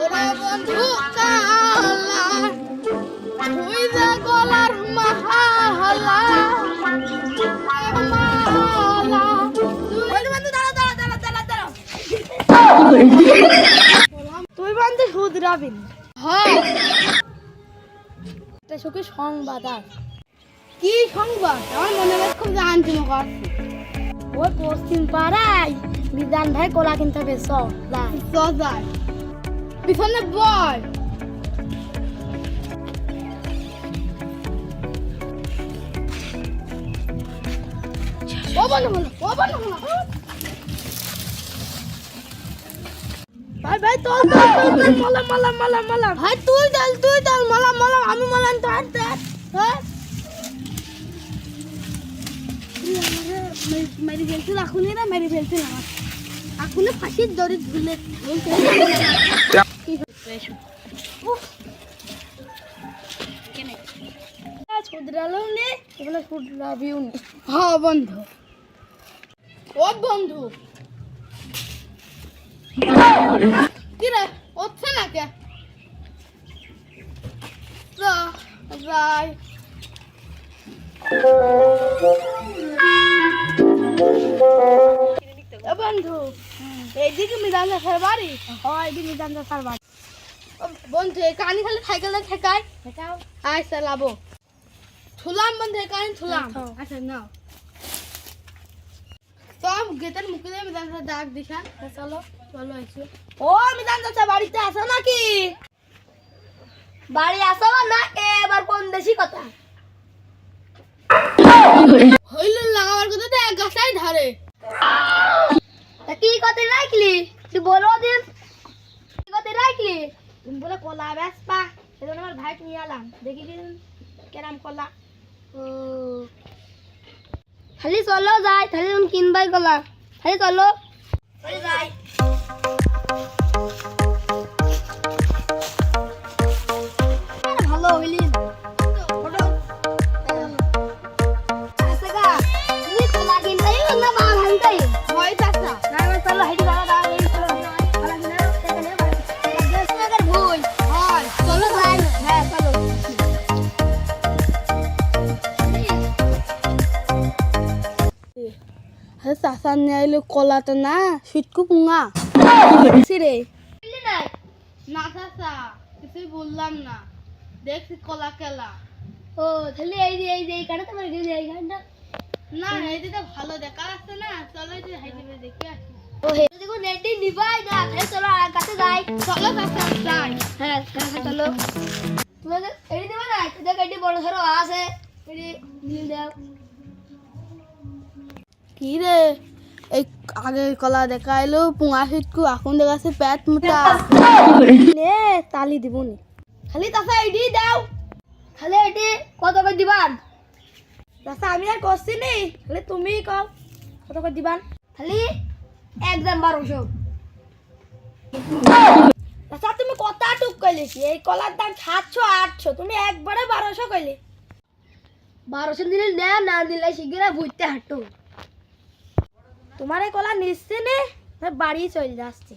ওরে বন্ধু কালা তুই যে গলার মালা মালা তুই বন্ধু শুধরাবি এটা সুখী সংবাদ আর কি সংবাদ আমার মনে হয় খুব জানছি ওই পশ্চিম পাড়ায় বিধান ভাই কলা কিনতে হবে যায় পিছনে বল ও বন্ধু ভাই ভাই তোল মালা ভাই তুই দল মালা আমি মালা তো আনতে হ্যাঁ মেরে ফেলছিল মেরে ফেলছিল এখনই ফাঁসির দড়ি ঝুলে শুধরালেও নে এগুলো শুধরাবিও নে হ্যাঁ বন্ধু ও বন্ধু কি রে হচ্ছে না কে যাই বন্ধু এইদিকে মিজান দাসার বাড়ি এইদিকে মিজান দাসার বাড়ি বন্ধু এই কানি খালি সাইকেলটা ঠেকাই আচ্ছা লাবো ছুলাম বন্ধু এই কানি ছুলাম আচ্ছা নাও সব গেটের মুখে দিয়ে মিজান দাসা ডাক দিশান চলো এসে ও মিজান দাসা বাড়িতে আসো নাকি বাড়ি আসো না এবার কোন দেশি কথা হইল লাগাবার কথা তো এক গাছাই ধরে কি কথা রাখলি তুই বলো দিন কি কথা রাখলি তুমি বলে কলা বেসপা সেজন্য আমার ভাই নিয়ে এলাম দেখি কেরাম কলা ও খালি চলো যাই তাহলে তুমি কিনবাই কলা খালি চলো যাই ভালো হইলি চাষা নিয়ে আইলো কলাটা না সুটকু পুঙা রে না চাষা কিছুই বললাম না দেখছি কলা কেলা ও তাহলে এই গাড়ি তোমার এই গাড়িটা না এইটা ভালো দেখা যাচ্ছে না চলো এই হাইটে দেখে আসি ও হে দেখো নেটি নিবাই না তাহলে চলো আর কাছে যাই চলো চাষা যাই হ্যাঁ চলো তোমাদের এই দেবে না দেখ এটি বড় সরো আছে এটি নিয়ে দাও কি রে এই আগে কলা দেখা এলো পুঙা সিটকু এখন দেখাচ্ছে পেট মোটা নে তালি দিব নি খালি তাছা এডি দাও খালি এডি কত করে দিবান তাছা আমি আর করছি নি খালি তুমি কও কত করে দিবান খালি একদম 1200 তাছা তুমি কত টুক কইলে এই কলার দাম 700 800 তুমি একবারে 1200 কইলে 1200 দিলে না দিলে শিগগিরা বুঝতে হাঁটো তোমার এই কলা নিচ্ছে নে বাড়ি চলে যাচ্ছে